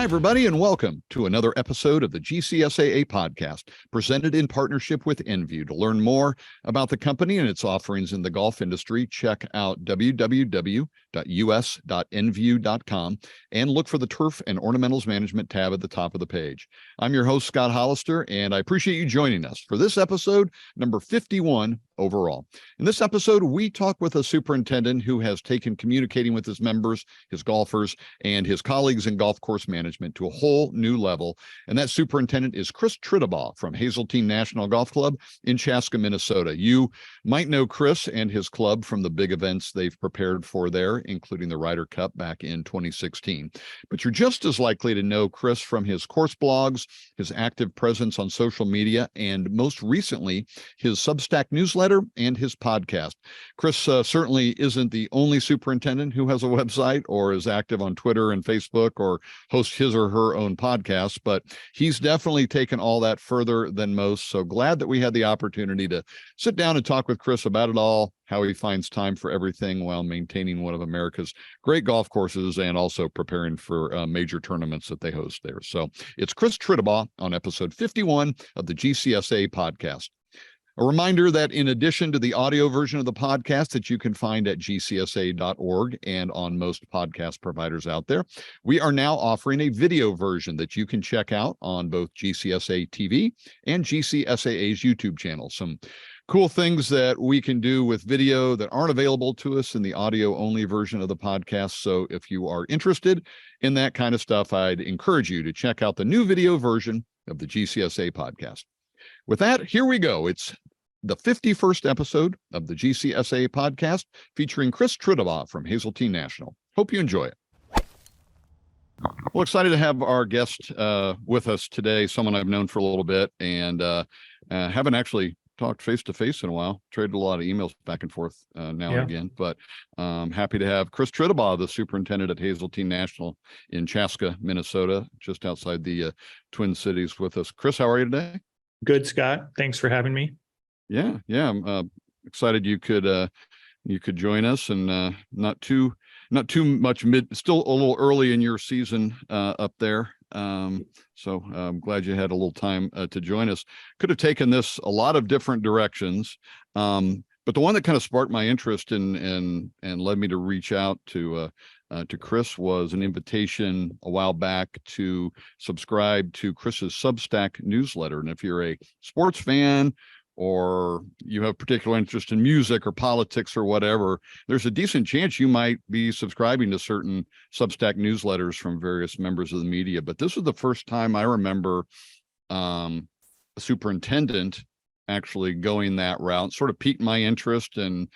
Hi, everybody, and welcome to another episode of the GCSAA Podcast, presented in partnership with Envu. To learn more about the company and its offerings in the golf industry, check out www.us.envu.com and look for the Turf and Ornamentals Management tab at the top of the page. I'm your host, Scott Hollister, and I appreciate you joining us for this episode, number 51 overall. In this episode, we talk with a superintendent who has taken communicating with his members, his golfers, and his colleagues in golf course management to a whole new level. And that superintendent is Chris Tritabaugh from Hazeltine National Golf Club in Chaska, Minnesota. You might know Chris and his club from the big events they've prepared for there, including the Ryder Cup back in 2016. But you're just as likely to know Chris from his course blogs, his active presence on social media, and most recently, his Substack newsletter and his podcast. Chris certainly isn't the only superintendent who has a website or is active on Twitter and Facebook or hosts his or her own podcast, but he's definitely taken all that further than most. So glad that we had the opportunity to sit down and talk with Chris about it all, how he finds time for everything while maintaining one of America's great golf courses and also preparing for major tournaments that they host there. So it's Chris Tritabaugh on episode 51 of the GCSAA Podcast. A reminder that in addition to the audio version of the podcast that you can find at gcsa.org and on most podcast providers out there, we are now offering a video version that you can check out on both GCSA TV and GCSAA's YouTube channel. Some cool things that we can do with video that aren't available to us in the audio-only version of the podcast. So if you are interested in that kind of stuff, I'd encourage you to check out the new video version of the GCSA podcast. With that, here we go. It's the 51st episode of the GCSAA Podcast featuring Chris Tritabaugh from Hazeltine National. Hope you enjoy it. Well, excited to have our guest with us today, someone I've known for a little bit and haven't actually talked face-to-face in a while. Traded a lot of emails back and forth now and again, but happy to have Chris Tritabaugh, the superintendent at Hazeltine National in Chaska, Minnesota, just outside the Twin Cities with us. Chris, how are you today? Good, Scott. Thanks for having me. Yeah. I'm excited you could join us, and not too much still a little early in your season up there. So I'm glad you had a little time to join us. Could have taken this a lot of different directions, but the one that kind of sparked my interest and led me to reach out to Chris was an invitation a while back to subscribe to Chris's Substack newsletter. And if you're a sports fan or you have particular interest in music or politics or whatever, there's a decent chance you might be subscribing to certain Substack newsletters from various members of the media. But this was the first time I remember a superintendent actually going that route. Sort of piqued my interest. And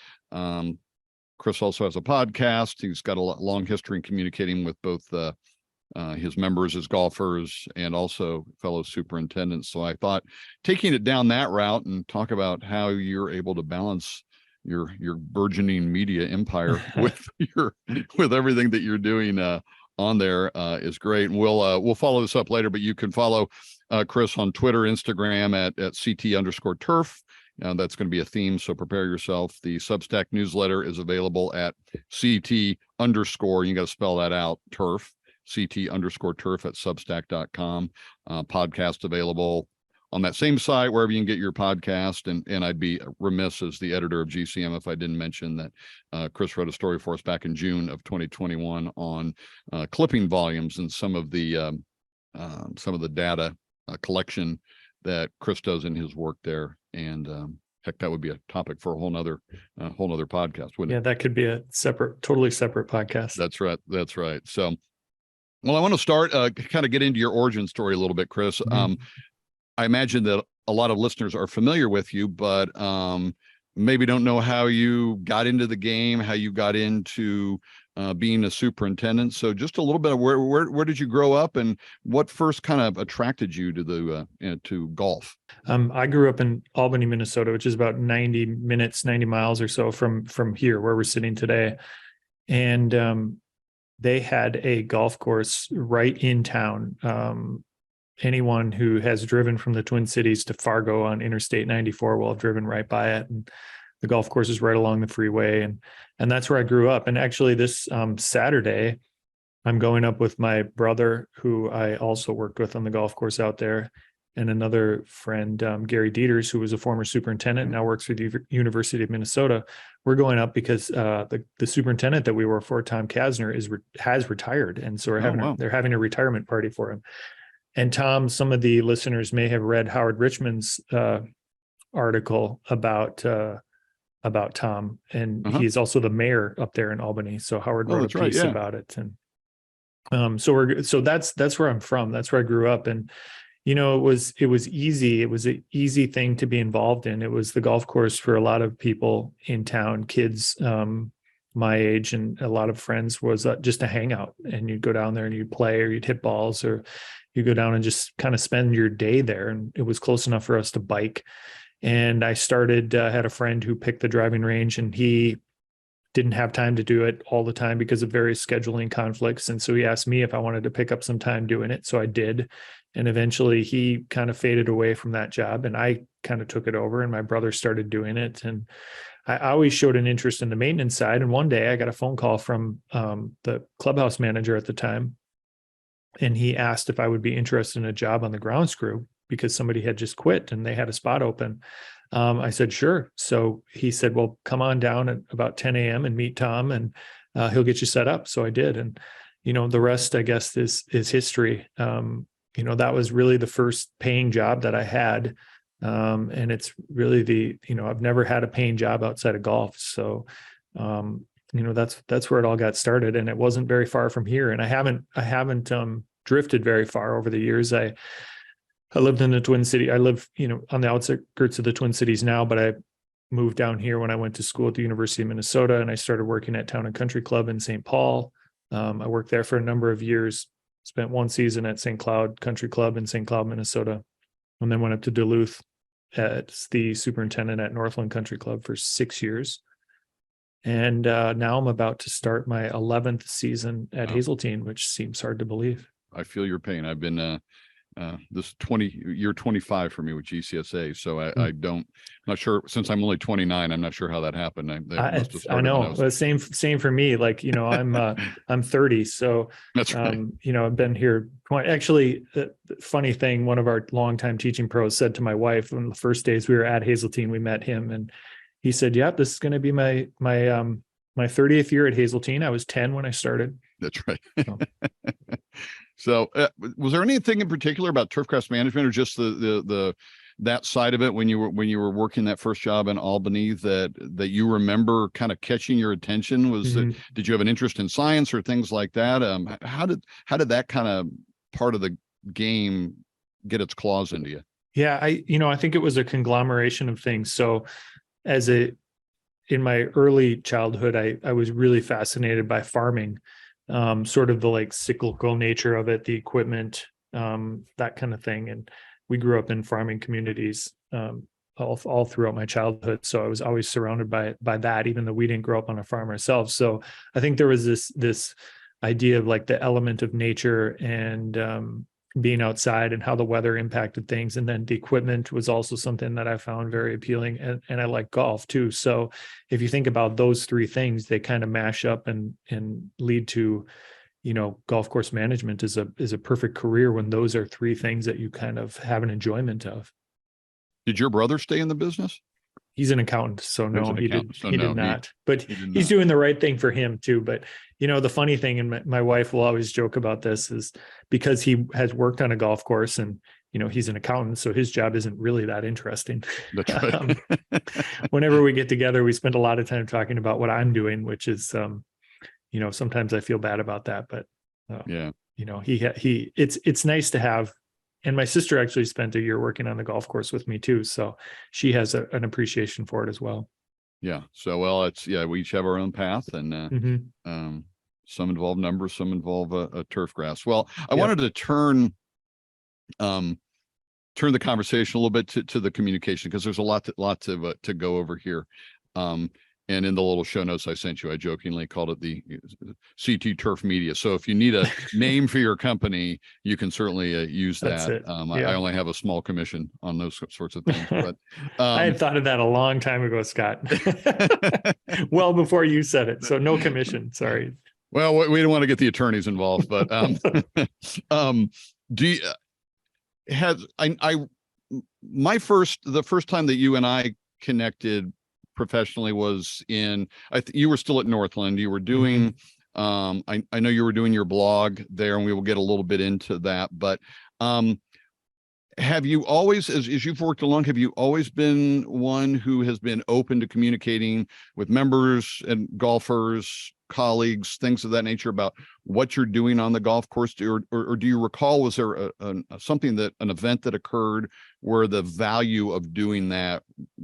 Chris also has a podcast. He's got a long history in communicating with both his members, his golfers, and also fellow superintendents. So I thought taking it down that route and talk about how you're able to balance your burgeoning media empire with everything that you're doing on there is great. And we'll follow this up later, but you can follow Chris on Twitter, Instagram at CT_turf. That's going to be a theme, so prepare yourself. The Substack newsletter is available at CT_, you got to spell that out, turf. CT_turf at substack.com. Podcast available on that same site, wherever you can get your podcast. And I'd be remiss as the editor of GCM if I didn't mention that Chris wrote a story for us back in June of 2021 on clipping volumes and some of the data collection that Chris does in his work there. And heck, that would be a topic for a whole nother podcast, wouldn't it? Yeah, that could be a totally separate podcast. That's right. So, well, I want to start kind of get into your origin story a little bit, Chris. Mm-hmm. I imagine that a lot of listeners are familiar with you, but maybe don't know how you got into the game, how you got into being a superintendent. So just a little bit of where did you grow up, and what first kind of attracted you to to golf? I grew up in Albany, Minnesota, which is about 90 miles or so from here where we're sitting today. And they had a golf course right in town. Anyone who has driven from the Twin Cities to Fargo on Interstate 94 will have driven right by it. And the golf course is right along the freeway. And that's where I grew up. And actually this Saturday, I'm going up with my brother, who I also worked with on the golf course out there, and another friend, Gary Dieters, who was a former superintendent, now works for the University of Minnesota. We're going up because the superintendent that we work for, Tom Kasner, has retired, and so they're having a retirement party for him. And Tom, some of the listeners may have read Howard Richmond's article about Tom, and he's also the mayor up there in Albany. So Howard wrote a piece about it, and so that's where I'm from. That's where I grew up, and it was easy. It was an easy thing to be involved in. It was the golf course for a lot of people in town, kids my age, and a lot of friends, was just a hangout, and you'd go down there and you'd play, or you'd hit balls, or you go down and just kind of spend your day there. And it was close enough for us to bike. And I started, had a friend who picked the driving range, and he didn't have time to do it all the time because of various scheduling conflicts. And so he asked me if I wanted to pick up some time doing it. So I did. And eventually he kind of faded away from that job, and I kind of took it over, and my brother started doing it. And I always showed an interest in the maintenance side. And one day I got a phone call from the clubhouse manager at the time, and he asked if I would be interested in a job on the grounds crew because somebody had just quit and they had a spot open. I said, sure. So he said, well, come on down at about 10 a.m. and meet Tom, and he'll get you set up. So I did. And, the rest, I guess, is history. That was really the first paying job that I had. And it's really I've never had a paying job outside of golf. So, that's where it all got started, and it wasn't very far from here. And I haven't drifted very far over the years. I lived in the Twin Cities. I live, on the outskirts of the Twin Cities now, but I moved down here when I went to school at the University of Minnesota, and I started working at Town and Country Club in St. Paul. I worked there for a number of years, spent one season at St. Cloud Country Club in St. Cloud, Minnesota, and then went up to Duluth as the superintendent at Northland Country Club for 6 years. And now I'm about to start my 11th season at Hazeltine, which seems hard to believe. I feel your pain. I've been year 25 for me with GCSAA. So I'm not sure, since I'm only 29, I'm not sure how that happened. I know. Same for me. Like, I'm 30. So that's right. I've been here. Actually, funny thing, one of our longtime teaching pros said to my wife, on the first days we were at Hazeltine, we met him, and he said, yeah, this is going to be my 30th year at Hazeltine. I was 10 when I started. That's right. So was there anything in particular about turfgrass management, or just that side of it when you were working that first job in Albany that you remember kind of catching your attention? Did you have an interest in science or things like that? How did that kind of part of the game get its claws into you? Yeah, I think it was a conglomeration of things. So in my early childhood, I was really fascinated by farming. Sort of the like cyclical nature of it, the equipment, that kind of thing. And we grew up in farming communities all throughout my childhood. So I was always surrounded by that, even though we didn't grow up on a farm ourselves. So I think there was this idea of like the element of nature and being outside and how the weather impacted things. And then the equipment was also something that I found very appealing, and I like golf too. So if you think about those three things, they kind of mash up and lead to, golf course management is a perfect career when those are three things that you kind of have an enjoyment of. Did your brother stay in the business? He's an accountant, so no, he did not. But he's doing the right thing for him too. But the funny thing, and my wife will always joke about this, is because he has worked on a golf course, and he's an accountant, so his job isn't really that interesting. That's right. Whenever we get together, we spend a lot of time talking about what I'm doing, which is, sometimes I feel bad about that, but yeah, it's nice to have. And my sister actually spent a year working on the golf course with me too. So she has an appreciation for it as well. Yeah. So, we each have our own path, and some involve numbers, some involve a turf grass. Well, I wanted to turn the conversation a little bit to the communication, because there's a lot to go over here. And in the little show notes I sent you, I jokingly called it the CT Turf Media. So if you need a name for your company, you can certainly use that. I only have a small commission on those sorts of things. But I had thought of that a long time ago, Scott. Well before you said it. So no commission. Sorry. Well, we don't want to get the attorneys involved, but do you has the first time that you and I connected professionally was you were still at Northland. You were doing I know you were doing your blog there, and we will get a little bit into that, but have you always, as you've worked along, have you always been one who has been open to communicating with members and golfers, colleagues, things of that nature about what you're doing on the golf course? Or do you recall, was there an event that occurred where the value of doing that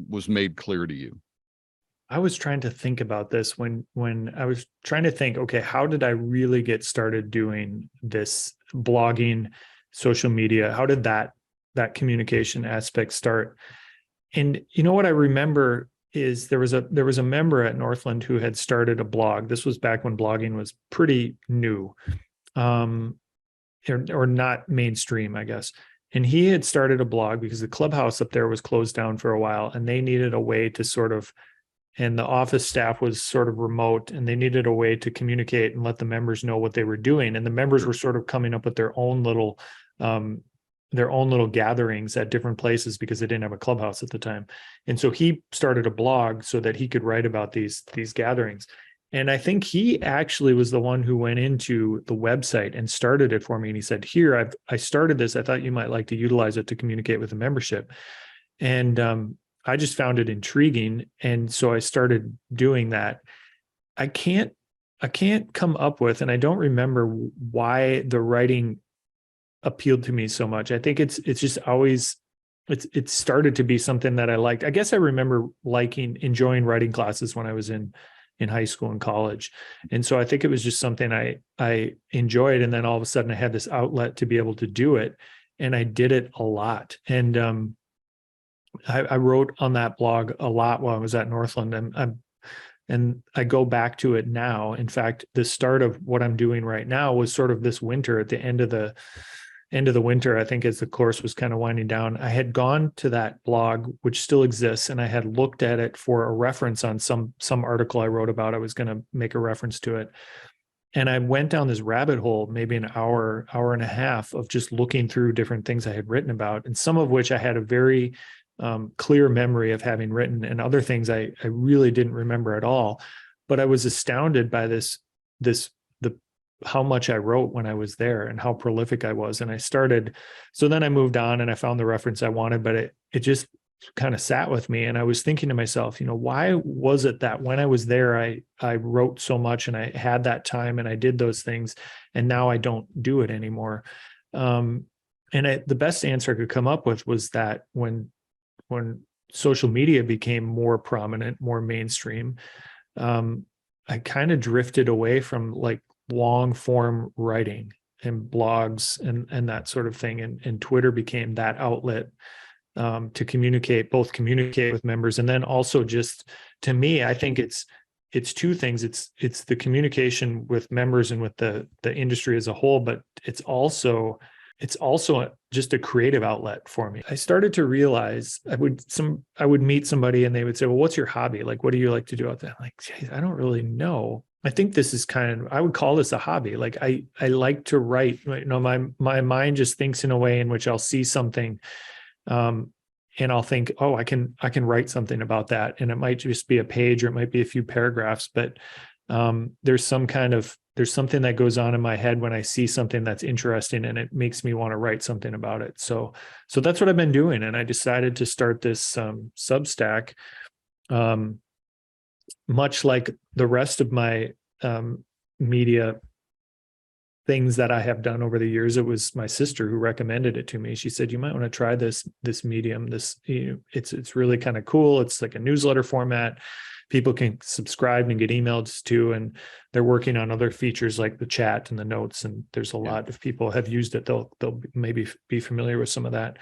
was made clear to you? I was trying to think about this when I was trying to think, okay, how did I really get started doing this blogging, social media? How did that communication aspect start? And you know what I remember is there was a member at Northland who had started a blog. This was back when blogging was pretty new, or not mainstream, I guess. And he had started a blog because the clubhouse up there was closed down for a while, and they needed a way to and the office staff was sort of remote, and they needed a way to communicate and let the members know what they were doing. And the members were sort of coming up with their own little gatherings at different places because they didn't have a clubhouse at the time. And so he started a blog so that he could write about these gatherings. And I think he actually was the one who went into the website and started it for me. And he said, here, I started this. I thought you might like to utilize it to communicate with the membership. And I just found it intriguing. And so I started doing that. I can't come up with, and I don't remember why the writing appealed to me so much. I think it's just always, it started to be something that I liked. I guess I remember enjoying writing classes when I was in high school and college. And so I think it was just something I enjoyed. And then all of a sudden I had this outlet to be able to do it. And I did it a lot. And I wrote on that blog a lot while I was at Northland, and I go back to it now. In fact, the start of what I'm doing right now was sort of this winter. At the end of the winter, I think, as the course was kind of winding down, I had gone to that blog, which still exists, and I had looked at it for a reference on some article I wrote about. I was going to make a reference to it. And I went down this rabbit hole, maybe an hour and a half, of just looking through different things I had written about, and some of which I had a very clear memory of having written, and other things I really didn't remember at all. But I was astounded by how much I wrote when I was there and how prolific I was. And so then I moved on and I found the reference I wanted, but it just kind of sat with me. And I was thinking to myself, why was it that when I was there, I wrote so much and I had that time and I did those things, and now I don't do it anymore? And the best answer I could come up with was that when social media became more prominent, more mainstream, I kind of drifted away from like long form writing and blogs and that sort of thing. And Twitter became that outlet to communicate with members. And then also, just to me, I think it's two things. It's the communication with members and with the industry as a whole, but it's also just a creative outlet for me. I started to realize I would meet somebody and they would say, well, what's your hobby? Like, what do you like to do out there? I'm like, geez, I don't really know. I think this is I would call this a hobby. Like I like to write, my mind just thinks in a way in which I'll see something, and I'll think, oh, I can write something about that. And it might just be a page, or it might be a few paragraphs, but there's something that goes on in my head when I see something that's interesting, and it makes me want to write something about it. So that's what I've been doing. And I decided to start this Substack, much like the rest of my media things that I have done over the years. It was my sister who recommended it to me. She said, you might want to try this medium. It's really kind of cool. It's like a newsletter format. People can subscribe and get emails to, and they're working on other features like the chat and the notes. And there's a lot of people have used it. They'll maybe be familiar with some of that.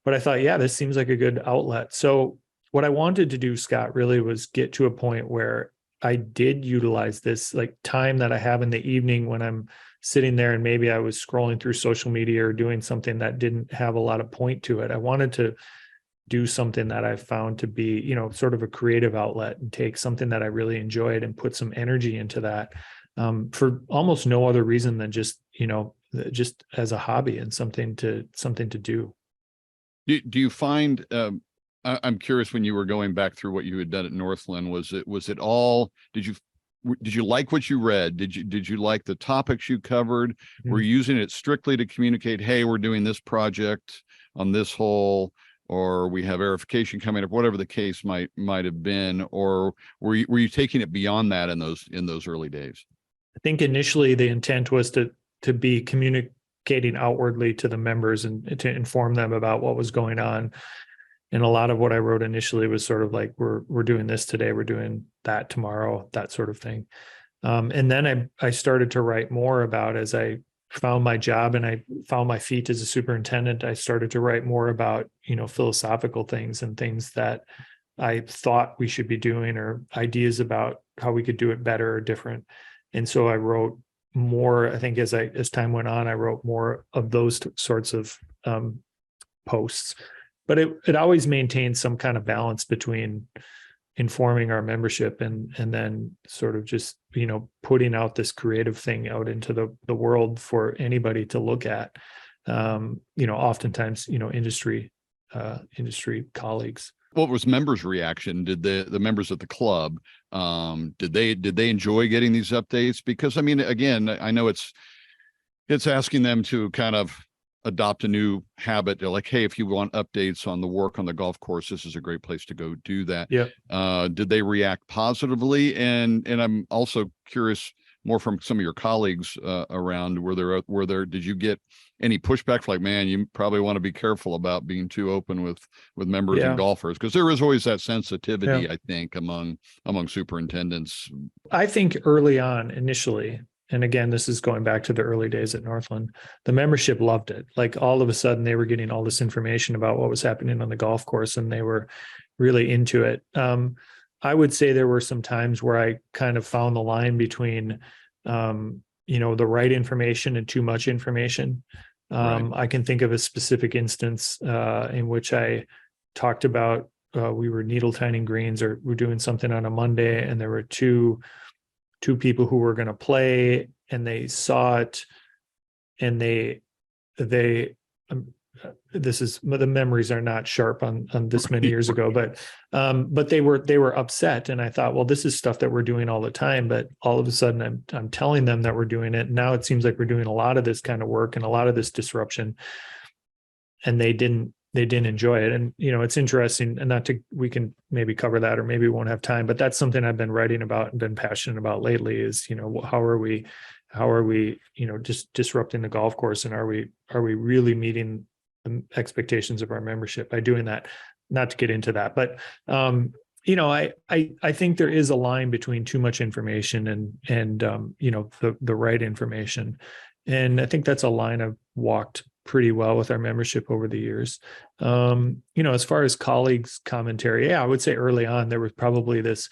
But I thought, yeah, this seems like a good outlet. So what I wanted to do, Scott, really was get to a point where I did utilize this like time that I have in the evening when I'm sitting there and maybe I was scrolling through social media or doing something that didn't have a lot of point to it. I wanted to do something that I found to be, sort of a creative outlet, and take something that I really enjoyed and put some energy into that. for almost no other reason than just as a hobby and something to do. Do you find, I'm curious, when you were going back through what you had done at Northland, was it all, did you like what you read? Did you like the topics you covered? Mm-hmm. Were you using it strictly to communicate, hey, we're doing this project on this hole, or we have aerification coming up, whatever the case might have been, or were you taking it beyond that in those early days? I think initially the intent was to be communicating outwardly to the members and to inform them about what was going on. And a lot of what I wrote initially was sort of like, we're doing this today, we're doing that tomorrow, that sort of thing. And then I started to write more about, as I found my job and I found my feet as a superintendent, I started to write more about, philosophical things and things that I thought we should be doing, or ideas about how we could do it better or different. And so I wrote more, I think as time went on, I wrote more of those sorts of posts. But it always maintained some kind of balance between informing our membership and then sort of just, putting out this creative thing out into the world for anybody to look at. Oftentimes, industry colleagues. What was members' reaction? Did the members at the club, did they enjoy getting these updates? Because I mean, again, I know it's asking them to kind of adopt a new habit. They're like, hey, if you want updates on the work on the golf course, this is a great place to go do that. Yeah. Did they react positively? And I'm also curious more from some of your colleagues around, did you get any pushback like, man, you probably want to be careful about being too open with members and golfers? Because there is always that sensitivity, I think, among superintendents. I think early on, initially, and again, this is going back to the early days at Northland, the membership loved it. Like all of a sudden they were getting all this information about what was happening on the golf course, and they were really into it. I would say there were some times where I kind of found the line between, the right information and too much information. Right. I can think of a specific instance in which I talked about, we were needle tining greens, or we're doing something on a Monday, and there were two people who were going to play, and they saw it, and the memories are not sharp on this many years ago, but they were upset. And I thought, well, this is stuff that we're doing all the time, but all of a sudden I'm telling them that we're doing it. Now it seems like we're doing a lot of this kind of work and a lot of this disruption, and they didn't enjoy it. And, it's interesting, and we can maybe cover that, or maybe we won't have time, but that's something I've been writing about and been passionate about lately is, how are we, just disrupting the golf course? And are we really meeting the expectations of our membership by doing that? Not to get into that, but, I think there is a line between too much information and the right information. And I think that's a line I've walked pretty well with our membership over the years. As far as colleagues' commentary, I would say early on, there was probably this,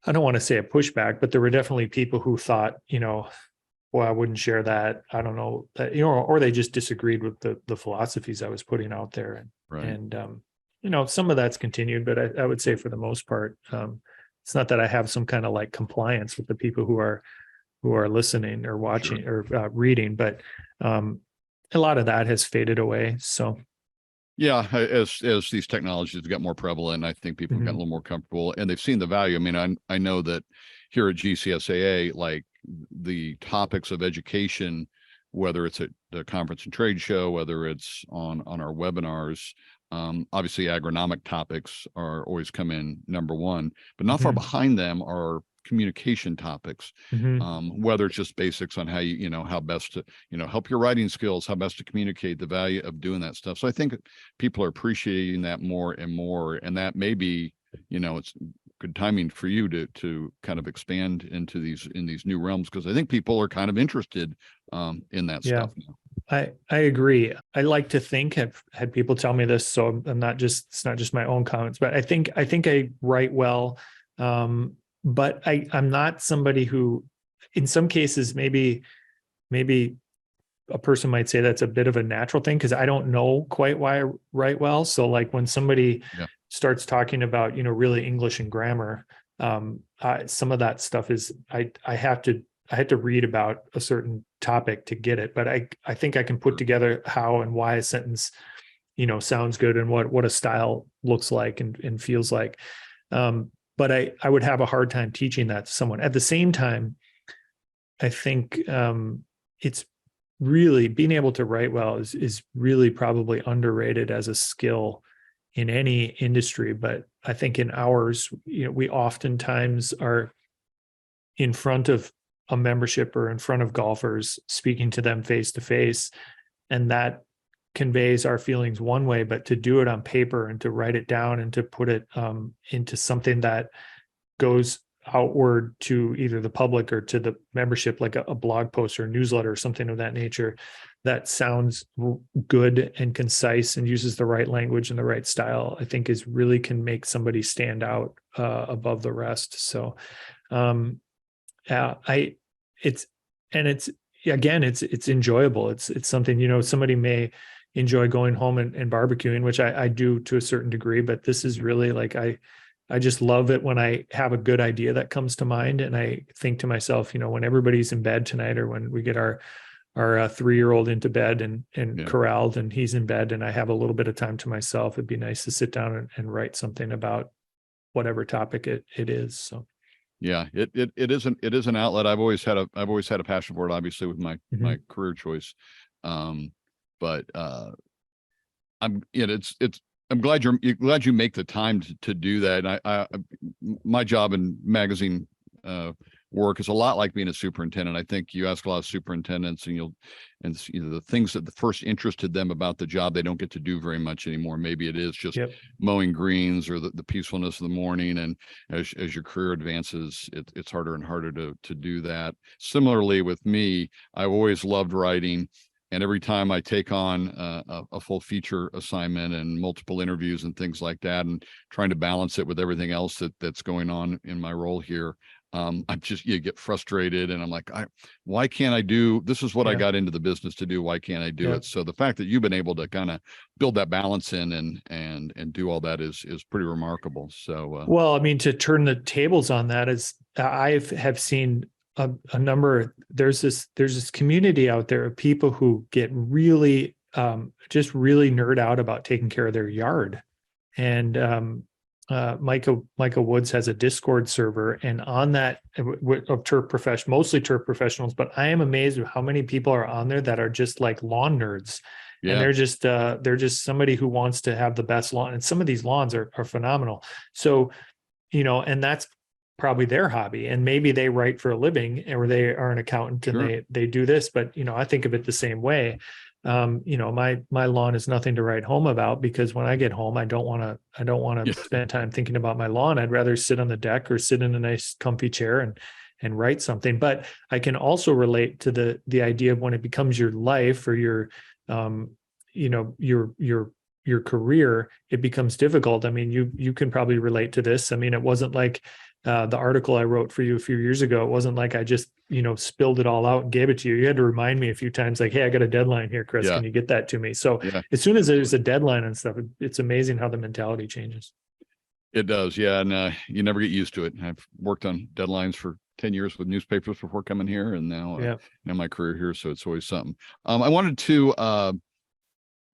I don't want to say a pushback, but there were definitely people who thought, well, I wouldn't share that. I don't know that, or they just disagreed with the philosophies I was putting out there. Right. And some of that's continued, but I would say for the most part, it's not that I have some kind of like compliance with the people who are listening or watching or reading, but a lot of that has faded away. So, yeah, as these technologies got more prevalent, I think people have gotten a little more comfortable, and they've seen the value. I mean, I know that here at GCSAA, like the topics of education, whether it's at the conference and trade show, whether it's on our webinars, obviously agronomic topics are always come in number one, but not far behind them are communication topics, whether it's just basics on how how best to, help your writing skills, how best to communicate, the value of doing that stuff. So I think people are appreciating that more and more, and that may be, it's good timing for you to kind of expand into these new realms, because I think people are kind of interested in that stuff now. I agree. I like to think, I've had people tell me this, so it's not just my own comments, but I think I write well. But I'm not somebody who, in some cases, maybe a person might say that's a bit of a natural thing, because I don't know quite why I write well. So like when somebody starts talking about, really English and grammar, some of that stuff is, I have to I had to read about a certain topic to get it, but I think I can put together how and why a sentence, sounds good and what a style looks like and feels like. But I would have a hard time teaching that to someone. At the same time, I think it's really being able to write well is really probably underrated as a skill in any industry. But I think in ours, we oftentimes are in front of a membership or in front of golfers, speaking to them face to face, and that conveys our feelings one way, but to do it on paper and to write it down and to put it into something that goes outward to either the public or to the membership, like a blog post or a newsletter or something of that nature, that sounds good and concise and uses the right language and the right style, I think is really can make somebody stand out above the rest. So it's enjoyable. It's something, somebody may enjoy going home and barbecuing, which I do to a certain degree, but this is really like, I just love it when I have a good idea that comes to mind. And I think to myself, when everybody's in bed tonight, or when we get our 3-year-old into bed and corralled and he's in bed and I have a little bit of time to myself, it'd be nice to sit down and write something about whatever topic it is. So. Yeah, it is an outlet. I've always had a passion for it, obviously, with my career choice. But I'm glad you make the time to do that. And I my job in magazine work is a lot like being a superintendent. I think you ask a lot of superintendents, and the things that first interested them about the job, they don't get to do very much anymore. Maybe it is just mowing greens or the peacefulness of the morning. And as your career advances, it's harder and harder to do that. Similarly with me, I've always loved writing. And every time I take on a full feature assignment and multiple interviews and things like that, and trying to balance it with everything else that's going on in my role here, you get frustrated, and I'm like, why can't I do this? Is what I got into the business to do. Why can't I do it? So the fact that you've been able to kind of build that balance in and do all that is pretty remarkable. So well, I mean, to turn the tables on that is I have seen a number. There's this community out there of people who get really just really nerd out about taking care of their yard. And Micah Woods has a Discord server, and on that of mostly turf professionals, but I am amazed at how many people are on there that are just like lawn nerds. Yeah. And they're just somebody who wants to have the best lawn. And some of these lawns are phenomenal. So, and that's probably their hobby, and maybe they write for a living, or they are an accountant and they do this, but I think of it the same way. My lawn is nothing to write home about, because when I get home, I don't want to spend time thinking about my lawn. I'd rather sit on the deck or sit in a nice comfy chair and write something. But I can also relate to the idea of when it becomes your life or your career, it becomes difficult. I mean, you can probably relate to this. I mean, it wasn't like the article I wrote for you a few years ago. It wasn't like I just, spilled it all out and gave it to you. You had to remind me a few times, like, hey, I got a deadline here, Chris. Can you get that to me? So as soon as there's a deadline and stuff, it's amazing how the mentality changes. It does. Yeah. And you never get used to it. I've worked on deadlines for 10 years with newspapers before coming here, and now my career here. So it's always something. I wanted to,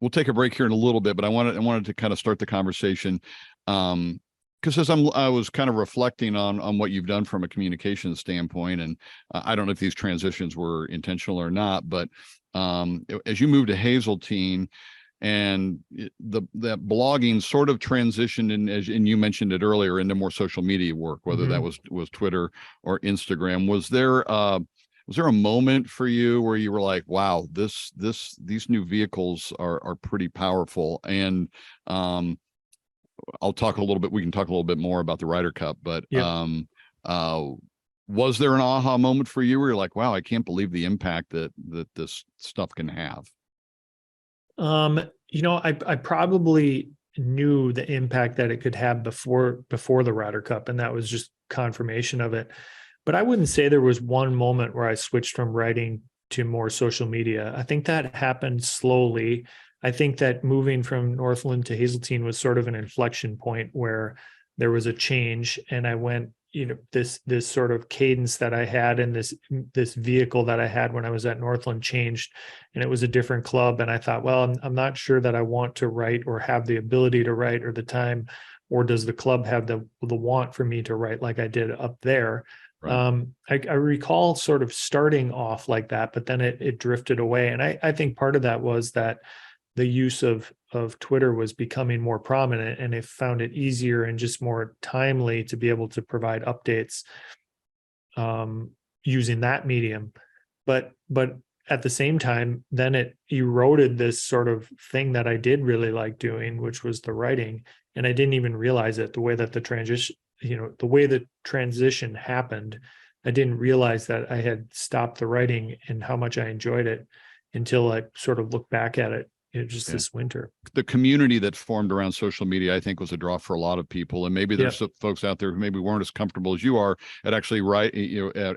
we'll take a break here in a little bit, but I wanted to kind of start the conversation. Because as I was kind of reflecting on what you've done from a communication standpoint, and I don't know if these transitions were intentional or not, but as you moved to Hazeltine, and that blogging sort of transitioned, and you mentioned it earlier, into more social media work, whether that was Twitter or Instagram. Was there a moment for you where you were like, wow, these new vehicles are pretty powerful? And we can talk a little bit more about the Ryder Cup, but was there an aha moment for you where you're like, wow, I can't believe the impact that this stuff can have? I probably knew the impact that it could have before the Ryder Cup, and that was just confirmation of it. But I wouldn't say there was one moment where I switched from writing to more social media. I think that happened slowly. I think that moving from Northland to Hazeltine was sort of an inflection point where there was a change, and I went, this sort of cadence that I had and this vehicle that I had when I was at Northland changed, and it was a different club. And I thought, well, I'm not sure that I want to write or have the ability to write or the time, or does the club have the want for me to write like I did up there? Right. I recall sort of starting off like that, but then it drifted away. And I think part of that was that the use of Twitter was becoming more prominent, and I found it easier and just more timely to be able to provide updates using that medium. But at the same time, then it eroded this sort of thing that I did really like doing, which was the writing. And I didn't even realize it, the way that the transition happened. I didn't realize that I had stopped the writing and how much I enjoyed it until I sort of looked back at it just this winter. The community that formed around social media, I think, was a draw for a lot of people. And maybe there's some folks out there who maybe weren't as comfortable as you are at actually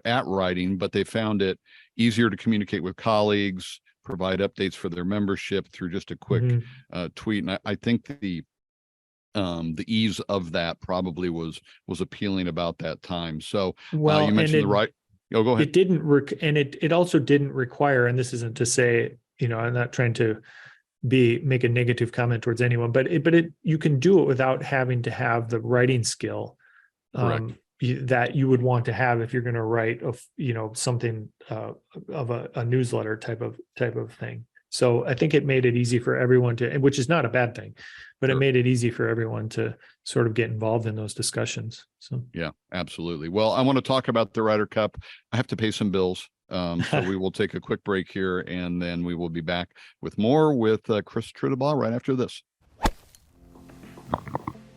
at writing, but they found it easier to communicate with colleagues, provide updates for their membership through just a quick tweet. And I think the ease of that probably was appealing about that time. So you mentioned go ahead. It didn't it also didn't require, and this isn't to say, I'm not trying to make a negative comment towards anyone, but you can do it without having to have the writing skill that you would want to have if you're going to write something of a newsletter type of thing. So I think it made it easy for everyone which is not a bad thing, but it made it easy for everyone to sort of get involved in those discussions. So yeah, absolutely. Well, I want to talk about the Ryder Cup. I have to pay some bills. So we will take a quick break here, and then we will be back with more with Chris Tritabaugh right after this.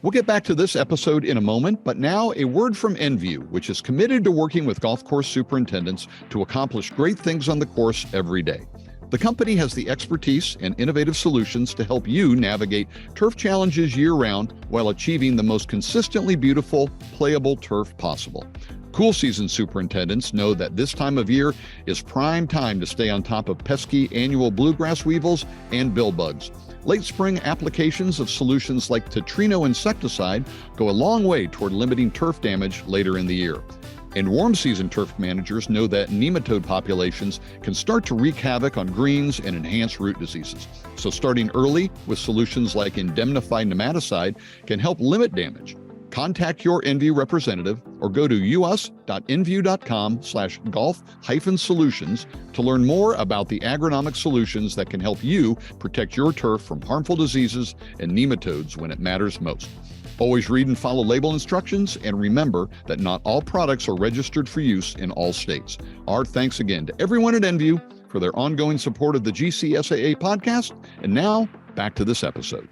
We'll get back to this episode in a moment, but now a word from Envu, which is committed to working with golf course superintendents to accomplish great things on the course every day. The company has the expertise and innovative solutions to help you navigate turf challenges year-round while achieving the most consistently beautiful, playable turf possible. Cool season superintendents know that this time of year is prime time to stay on top of pesky annual bluegrass weevils and bill bugs. Late spring applications of solutions like Tetrino insecticide go a long way toward limiting turf damage later in the year. And warm season turf managers know that nematode populations can start to wreak havoc on greens and enhance root diseases. So starting early with solutions like Indemnify nematicide can help limit damage. Contact your Envu representative or go to us.envu.com/golf-solutions to learn more about the agronomic solutions that can help you protect your turf from harmful diseases and nematodes when it matters most. Always read and follow label instructions, and remember that not all products are registered for use in all states. Our thanks again to everyone at Envu for their ongoing support of the GCSAA podcast. And now, back to this episode.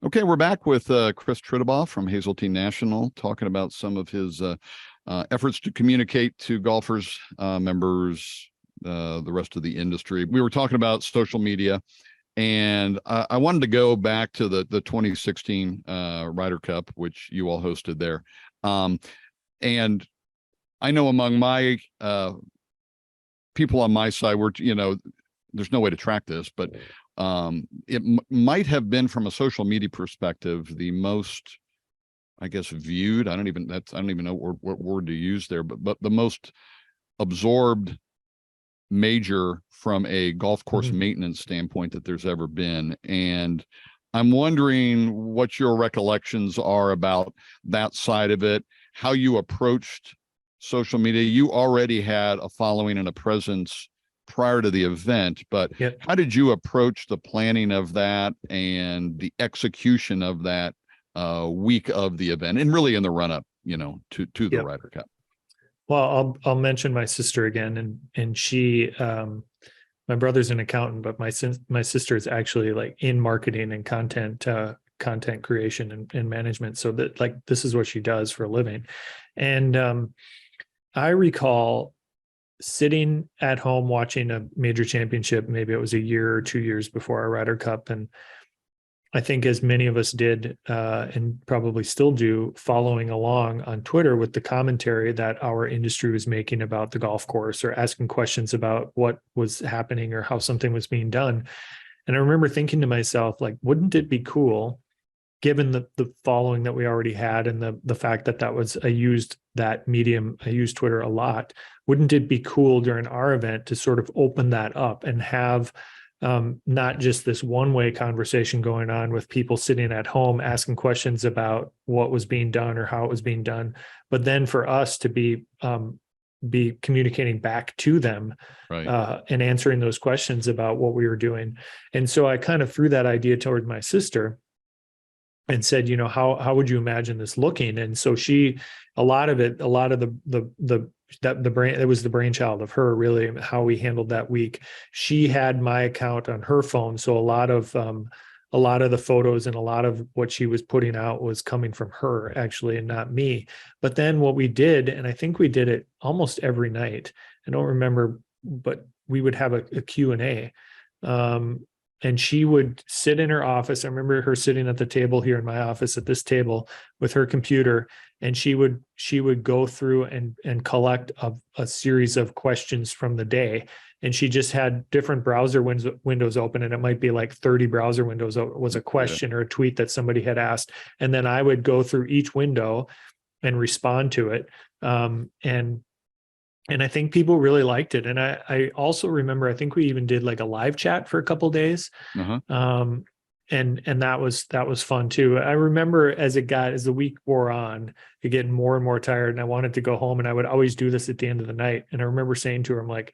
Okay, we're back with Chris Tritabaugh from Hazeltine National, talking about some of his efforts to communicate to golfers, members, the rest of the industry. We were talking about social media, and I wanted to go back to the 2016 Ryder Cup, which you all hosted there. And I know among my people on my side, there's no way to track this, but it might have been, from a social media perspective, the most, I guess, viewed. I don't even know what word to use there, but the most absorbed major from a golf course maintenance standpoint that there's ever been. And I'm wondering what your recollections are about that side of it, how you approached social media. You already had a following and a presence prior to the event, but how did you approach the planning of that and the execution of that week of the event, and really in the run up, to the Ryder Cup? Well, I'll mention my sister again, and she, my brother's an accountant, but my sister is actually like in marketing and content creation and management. So that this is what she does for a living. And I recall sitting at home watching a major championship. Maybe it was a year or 2 years before our Ryder Cup, and I think, as many of us did, and probably still do, following along on Twitter with the commentary that our industry was making about the golf course, or asking questions about what was happening or how something was being done. And I remember thinking to myself, wouldn't it be cool given the following that we already had and the fact that I used that medium, I used Twitter a lot, wouldn't it be cool during our event to sort of open that up and have not just this one-way conversation going on with people sitting at home asking questions about what was being done or how it was being done, but then for us to be communicating back to them, right. and answering those questions about what we were doing. And so I kind of threw that idea toward my sister and said, how would you imagine this looking? And so a lot of the brain, it was the brainchild of her, really, how we handled that week. She had my account on her phone. So a lot of the photos and a lot of what she was putting out was coming from her, actually, and not me. But then what we did, and I think we did it almost every night, I don't remember, but we would have a Q&A. And she would sit in her office. I remember her sitting at the table here in my office at this table with her computer, and she would go through and collect a series of questions from the day. And she just had different browser windows open, and it might be like 30 browser windows was a question or a tweet that somebody had asked. And then I would go through each window and respond to it. And I think people really liked it. And I also remember, I think we even did like a live chat for a couple of days. Uh-huh. And that was fun too. I remember as the week wore on, it getting more and more tired, and I wanted to go home, and I would always do this at the end of the night. And I remember saying to her, I'm like,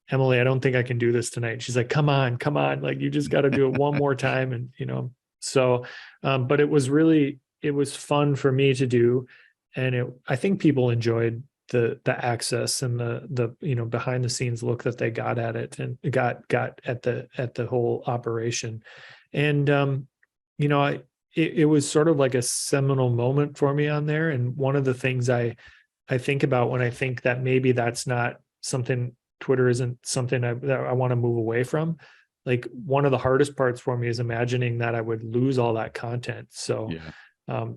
Emily, I don't think I can do this tonight. She's like, come on. Like, you just got to do it one more time. And, so, but it was fun for me to do. And I think people enjoyed the access and the behind the scenes look that they got at it and got at the whole operation. And it was sort of like a seminal moment for me on there. And one of the things I think about when I think that maybe that's not something, Twitter isn't something that I want to move away from. Like, one of the hardest parts for me is imagining that I would lose all that content. So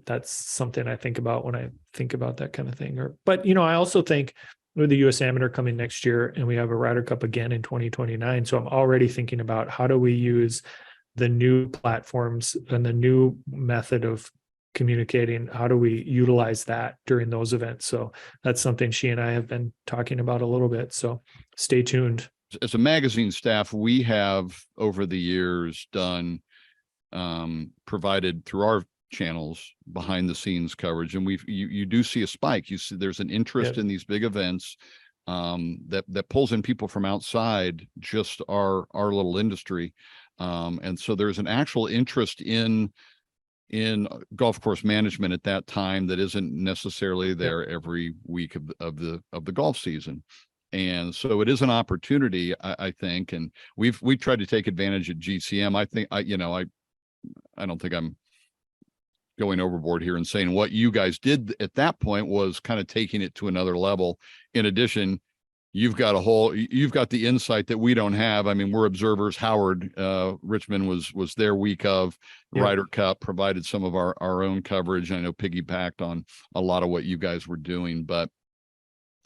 that's something I think about when I think about that kind of thing. But I also think with the US Amateur coming next year, and we have a Ryder Cup again in 2029. So I'm already thinking about how do we use the new platforms and the new method of communicating, how do we utilize that during those events? So that's something she and I have been talking about a little bit. So stay tuned. As a magazine staff, we have over the years done provided through our channels behind the scenes coverage, and you do see a spike. You see there's an interest in these big events that pulls in people from outside just our little industry, and so there's an actual interest in golf course management at that time that isn't necessarily there every week of the golf season. And so it is an opportunity, I think, and we've tried to take advantage of GCM. I think I don't think I'm going overboard here and saying what you guys did at that point was kind of taking it to another level. In addition, you've got the insight that we don't have. I mean, we're observers. Howard Richmond was their week of Ryder Cup, provided some of our own coverage. I know piggybacked on a lot of what you guys were doing, but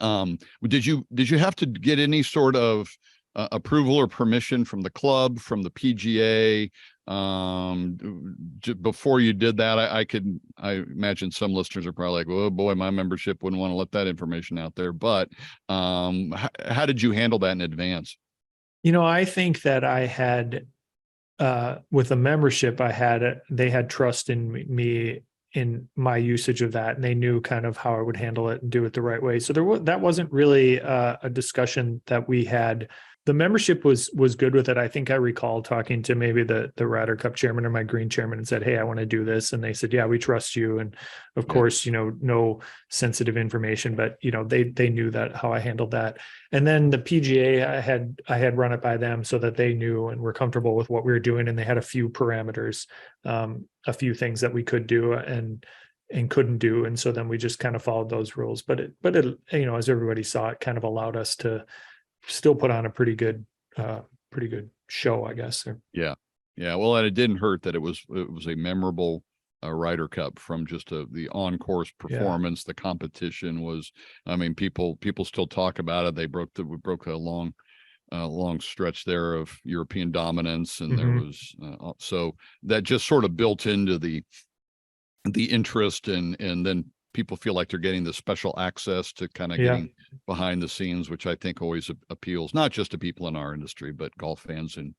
did you have to get any sort of approval or permission from the club, from the PGA? Before you did that, I imagine some listeners are probably like, oh boy, my membership wouldn't want to let that information out there. But how did you handle that in advance? I think that I had, with the membership, they had trust in me in my usage of that, and they knew kind of how I would handle it and do it the right way. So that wasn't really a discussion that we had. The membership was good with it. I think I recall talking to maybe the Ryder Cup chairman or my green chairman and said, hey, I want to do this. And they said, yeah, we trust you. And of course, no sensitive information, but they knew that how I handled that. And then the PGA, I had run it by them so that they knew and were comfortable with what we were doing. And they had a few parameters, a few things that we could do and couldn't do. And so then we just kind of followed those rules. But it, as everybody saw, it kind of allowed us to still put on a pretty good show, I guess. Yeah. Well, and it didn't hurt that it was a memorable Ryder Cup from just the on-course performance. The competition was, I mean, people still talk about it. We broke a long stretch there of European dominance, and there was so that just sort of built into the the interest and then people feel like they're getting the special access to kind of getting behind the scenes, which I think always appeals not just to people in our industry, but golf fans in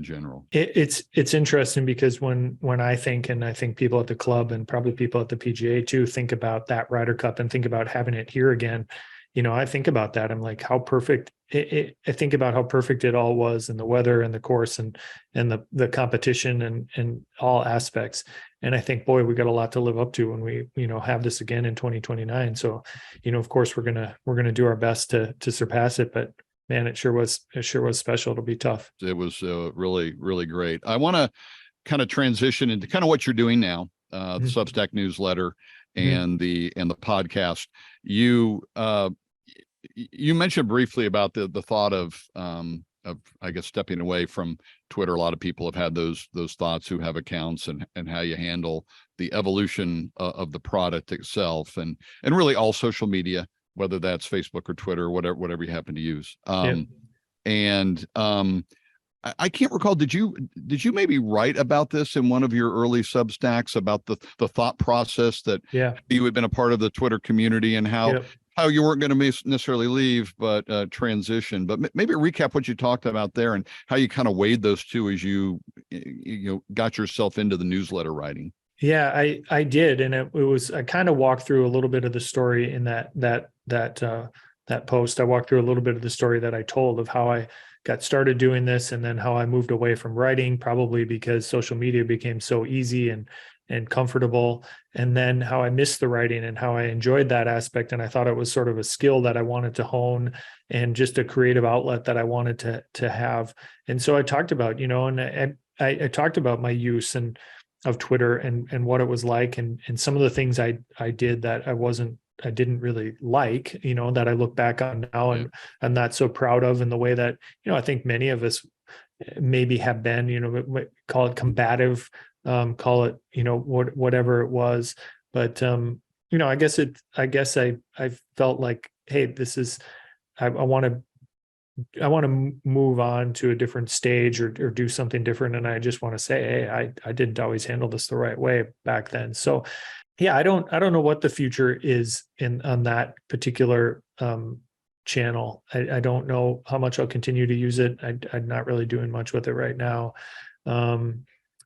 general. It's interesting because when I think, and I think people at the club and probably people at the PGA too, think about that Ryder Cup and think about having it here again. I think about that. I'm like, how perfect I think about how perfect it all was, and the weather and the course and the competition and all aspects. And I think, boy, we got a lot to live up to when we, have this again in 2029. So, of course we're going to do our best to surpass it, but man, it sure was special. It'll be tough. It was really, really great. I want to kind of transition into kind of what you're doing now, the Substack newsletter and the podcast. You mentioned briefly about the thought of I guess stepping away from Twitter. A lot of people have had those thoughts who have accounts, and how you handle the evolution of the product itself, and really all social media, whether that's Facebook or Twitter, whatever you happen to use. And I can't recall. Did you maybe write about this in one of your early Substacks about the thought process that you had been a part of the Twitter community and how you weren't going to necessarily leave, but transition? But maybe recap what you talked about there and how you kind of weighed those two as you got yourself into the newsletter writing. Yeah, I did, and it was, I kind of walked through a little bit of the story in that post. I walked through a little bit of the story that I told of how I got started doing this, and then how I moved away from writing, probably because social media became so easy and comfortable, and then how I missed the writing and how I enjoyed that aspect. And I thought it was sort of a skill that I wanted to hone, and just a creative outlet that I wanted to have. And so I talked about, and I talked about my use of Twitter and what it was like, and some of the things I did that I didn't really like, that I look back on now and I'm not so proud of, in the way that, I think many of us maybe have been, call it combative, call it, whatever it was. But, I guess I felt like, hey, this is, I want to move on to a different stage or do something different. And I just want to say, hey, I didn't always handle this the right way back then. So yeah, I don't know what the future is on that particular channel. I don't know how much I'll continue to use it. I'm not really doing much with it right now.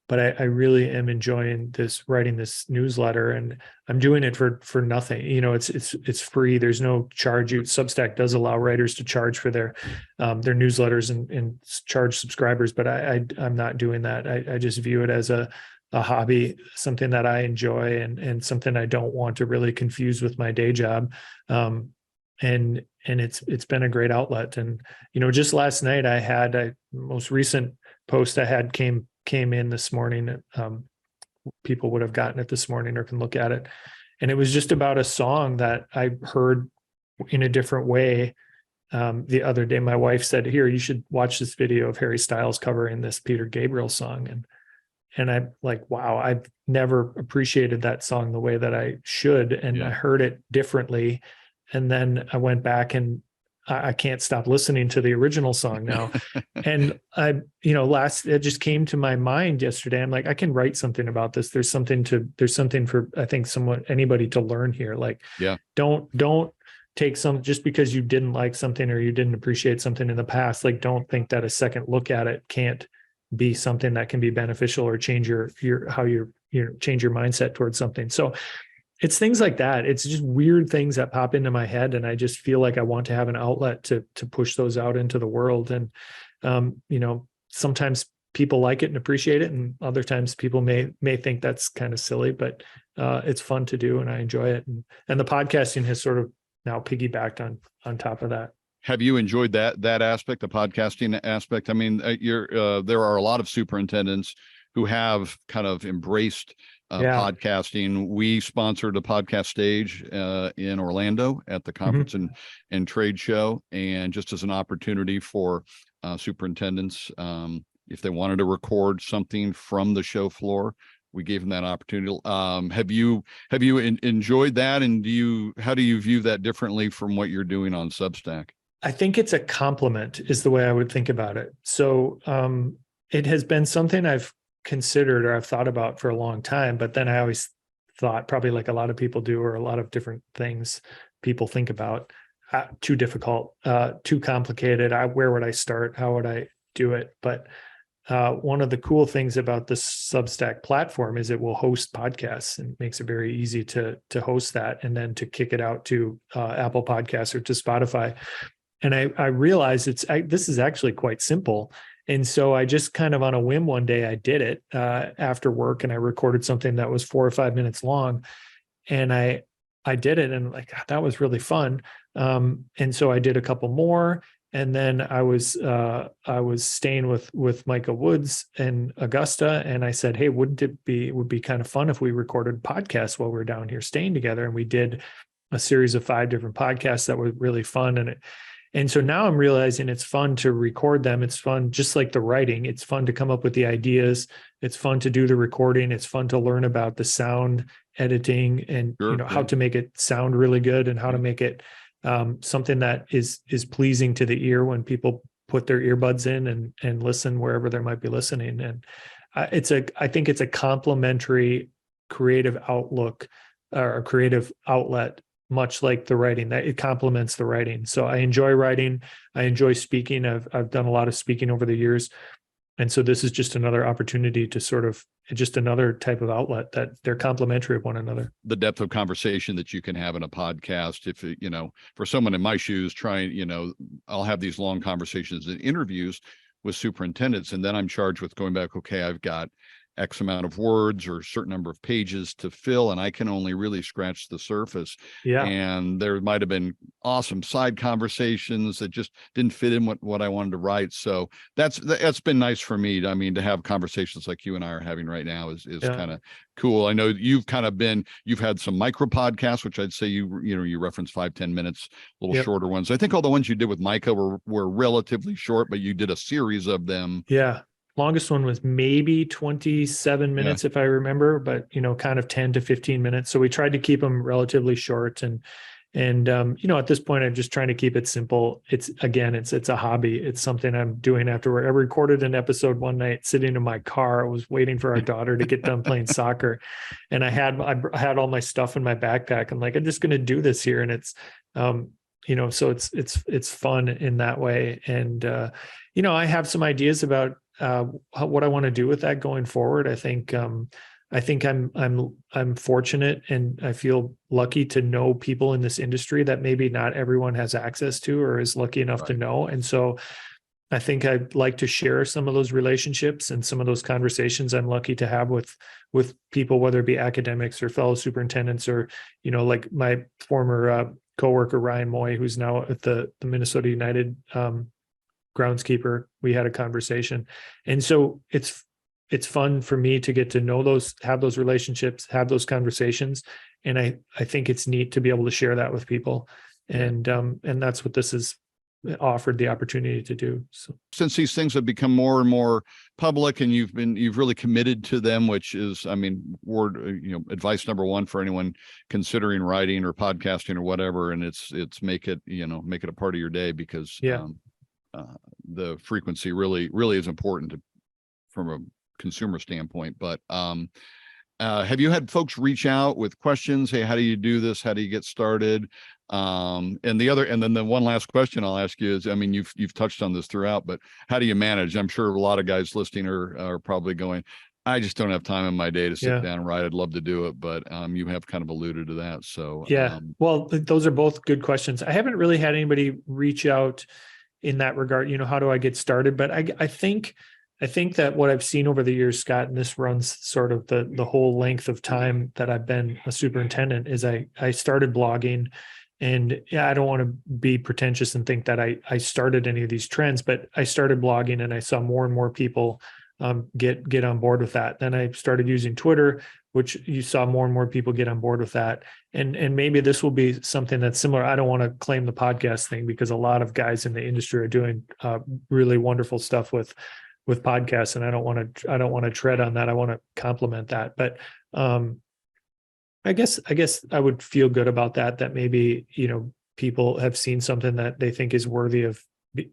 But I really am enjoying writing this newsletter, and I'm doing it for nothing. It's free. There's no charge. Substack does allow writers to charge for their newsletters and charge subscribers, but I'm not doing that. I just view it as a hobby, something that I enjoy, and something I don't want to really confuse with my day job. And it's been a great outlet. And, just last night I had a most recent post I had came in this morning. People would have gotten it this morning or can look at it. And it was just about a song that I heard in a different way. The other day, my wife said, here, you should watch this video of Harry Styles covering this Peter Gabriel song. And I'm like, wow, I've never appreciated that song the way that I should. And I heard it differently. And then I went back, and I can't stop listening to the original song now. And it just came to my mind yesterday. I'm like, I can write something about this. There's something for, I think, anybody to learn here. Like, don't take just because you didn't like something or you didn't appreciate something in the past, like, don't think that a second look at it can't be something that can be beneficial or change change your mindset towards something. So it's things like that. It's just weird things that pop into my head, and I just feel like I want to have an outlet to push those out into the world. And sometimes people like it and appreciate it, and other times people may think that's kind of silly, but it's fun to do, and I enjoy it. And the podcasting has sort of now piggybacked on top of that. Have you enjoyed that aspect, the podcasting aspect? I mean, there are a lot of superintendents who have kind of embraced podcasting. We sponsored a podcast stage in Orlando at the conference and trade show, and just as an opportunity for superintendents, if they wanted to record something from the show floor, we gave them that opportunity. Have you enjoyed that, and how do you view that differently from what you're doing on Substack? I think it's a compliment is the way I would think about it. So it has been something I've considered or I've thought about for a long time, but then I always thought, probably like a lot of people do, or a lot of different things people think about, too difficult, too complicated. Where would I start? How would I do it? But one of the cool things about this Substack platform is it will host podcasts, and makes it very easy to host that and then to kick it out to Apple Podcasts or to Spotify. And I realized this is actually quite simple. And so I just kind of on a whim one day, I did it after work, and I recorded something that was 4 or 5 minutes long, and I did it, and like, that was really fun. And so I did a couple more. And then I was staying with Micah Woods in Augusta, and I said, "Hey, it would be kind of fun if we recorded podcasts while we're down here staying together?" And we did a series of 5 different podcasts that were really fun. And so now I'm realizing it's fun to record them. It's fun, just like the writing. It's fun to come up with the ideas. It's fun to do the recording. It's fun to learn about the sound editing and how to make it sound really good, and how to make it something that is pleasing to the ear when people put their earbuds in and listen wherever they might be listening. And I think it's a complementary creative outlook or creative outlet, much like the writing, that it complements the writing. So I enjoy writing. I enjoy speaking. I've done a lot of speaking over the years. And so this is just another opportunity to sort of just another type of outlet that they're complementary of one another. The depth of conversation that you can have in a podcast, if for someone in my shoes, I'll have these long conversations and interviews with superintendents, and then I'm charged with going back, okay, I've got X amount of words or a certain number of pages to fill, and I can only really scratch the surface. Yeah. And there might have been awesome side conversations that just didn't fit in what I wanted to write. So that's been nice for me. I mean, to have conversations like you and I are having right now is kind of cool. I know you've had some micro podcasts, which I'd say you reference 5-10 minutes, little shorter ones. I think all the ones you did with Micah were relatively short, but you did a series of them. Yeah. Longest one was maybe 27 minutes, if I remember, but kind of 10 to 15 minutes. So we tried to keep them relatively short. And at this point, I'm just trying to keep it simple. It's a hobby. It's something I'm doing after work. I recorded an episode one night sitting in my car. I was waiting for our daughter to get done playing soccer. And I had all my stuff in my backpack. I'm like, I'm just going to do this here. And it's, so it's fun in that way. And, I have some ideas about what I want to do with that going forward. I think I'm fortunate, and I feel lucky to know people in this industry that maybe not everyone has access to or is lucky enough to know. And so I think I'd like to share some of those relationships and some of those conversations I'm lucky to have with people, whether it be academics or fellow superintendents, or, like my former coworker, Ryan Moy, who's now at the Minnesota United groundskeeper. We had a conversation. And so it's fun for me to get to know have those relationships, have those conversations. And I think it's neat to be able to share that with people. And that's what this has offered the opportunity to do. So since these things have become more and more public, and you've really committed to them, which is, advice number one for anyone considering writing or podcasting or whatever. And it's make it a part of your day, because the frequency really is important from a consumer standpoint. But have you had folks reach out with questions? Hey, how do you do this? How do you get started? And then the one last question I'll ask you is, you've touched on this throughout, but how do you manage? I'm sure a lot of guys listening are probably going, I just don't have time in my day to sit down and write. I'd love to do it, but you have kind of alluded to that. So well, those are both good questions. I haven't really had anybody reach out in that regard. How do I get started? But I think that what I've seen over the years, Scott, and this runs sort of the whole length of time that I've been a superintendent, is I started blogging. And I don't want to be pretentious and think that I started any of these trends, but I started blogging, and I saw more and more people get on board with that. Then I started using Twitter, which you saw more and more people get on board with that. And maybe this will be something that's similar. I don't want to claim the podcast thing, because a lot of guys in the industry are doing really wonderful stuff with podcasts, and I don't want to tread on that. I want to complement that. But I guess I would feel good about that. That maybe people have seen something that they think is worthy of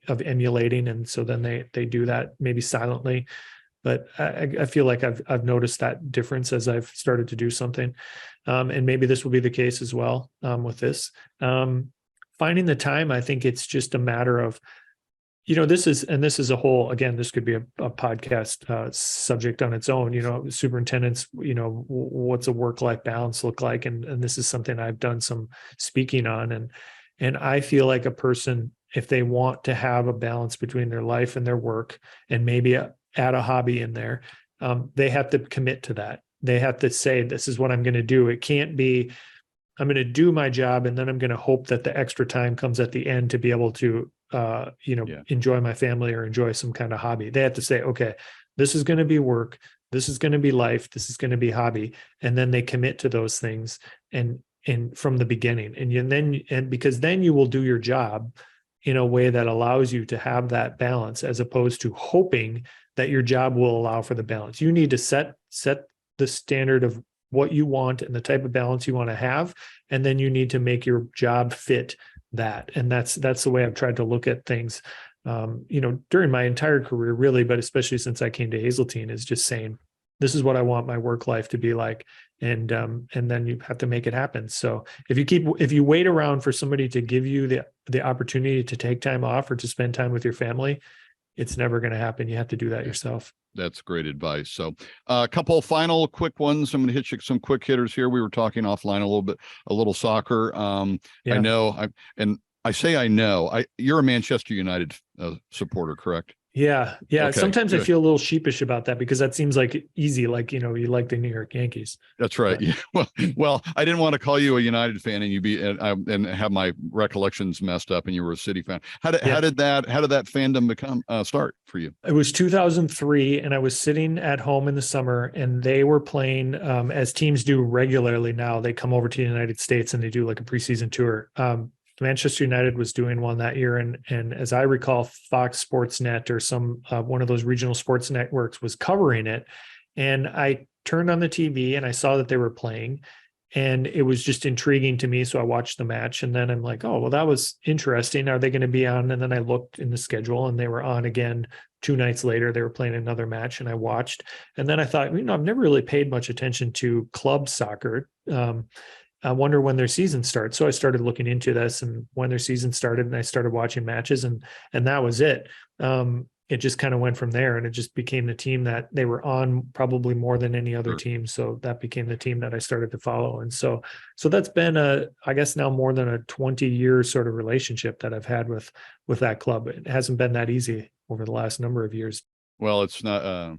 emulating, and so then they do that maybe silently. but I feel like I've noticed that difference as I've started to do something. And maybe this will be the case as well with this. Finding the time, I think it's just a matter of, this is a whole, again, this could be a podcast subject on its own, superintendents, what's a work-life balance look like? And this is something I've done some speaking on. And I feel like a person, if they want to have a balance between their life and their work, and maybe add a hobby in there, they have to commit to that. They have to say, this is what I'm going to do. It can't be, I'm going to do my job, and then I'm going to hope that the extra time comes at the end to be able to, enjoy my family or enjoy some kind of hobby. They have to say, okay, this is going to be work. This is going to be life. This is going to be hobby. And then they commit to those things and from the beginning. And because then you will do your job in a way that allows you to have that balance, as opposed to hoping that your job will allow for the balance. You need to set the standard of what you want and the type of balance you want to have. And then you need to make your job fit that. And that's the way I've tried to look at things, during my entire career, really, but especially since I came to Hazeltine, is just saying, this is what I want my work life to be like. And then you have to make it happen. So if you wait around for somebody to give you the opportunity to take time off or to spend time with your family, it's never going to happen. You have to do that yourself. That's great advice. So a couple final quick ones. I'm going to hit you some quick hitters here. We were talking offline a little soccer. I know, you're a Manchester United supporter, okay. Yeah. Sometimes good. I feel a little sheepish about that because that seems like easy, like, you like the New York Yankees. That's right. But, yeah. Well, I didn't want to call you a United fan and have my recollections messed up and you were a City fan. How did that fandom start for you? It was 2003 and I was sitting at home in the summer and they were playing, as teams do regularly now. They come over to the United States and they do like a preseason tour. Manchester United was doing one that year, and as I recall, Fox Sports Net or some one of those regional sports networks was covering it. And I turned on the TV and I saw that they were playing, and it was just intriguing to me. So I watched the match, and then I'm like, oh, well, that was interesting. Are they going to be on? And then I looked in the schedule, and they were on again 2 nights later. They were playing another match, and I watched. And then I thought, I've never really paid much attention to club soccer. I wonder when their season starts. So I started looking into this and when their season started, and I started watching matches, and that was it. It just kind of went from there, and it just became the team that they were on probably more than any other team. So that became the team that I started to follow. And so that's been I guess now more than a 20-year sort of relationship that I've had with that club. It hasn't been that easy over the last number of years. Well, it's not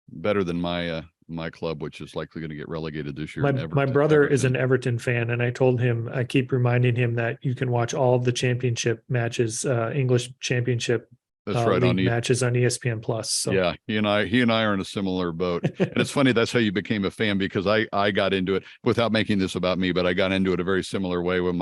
better than my club, which is likely going to get relegated this year. My brother is an Everton fan, and I told him, I keep reminding him that you can watch all of the championship matches, English championship matches on ESPN Plus. So. Yeah, he and I are in a similar boat. And it's funny, that's how you became a fan, because I got into it without making this about me, but I got into it a very similar way when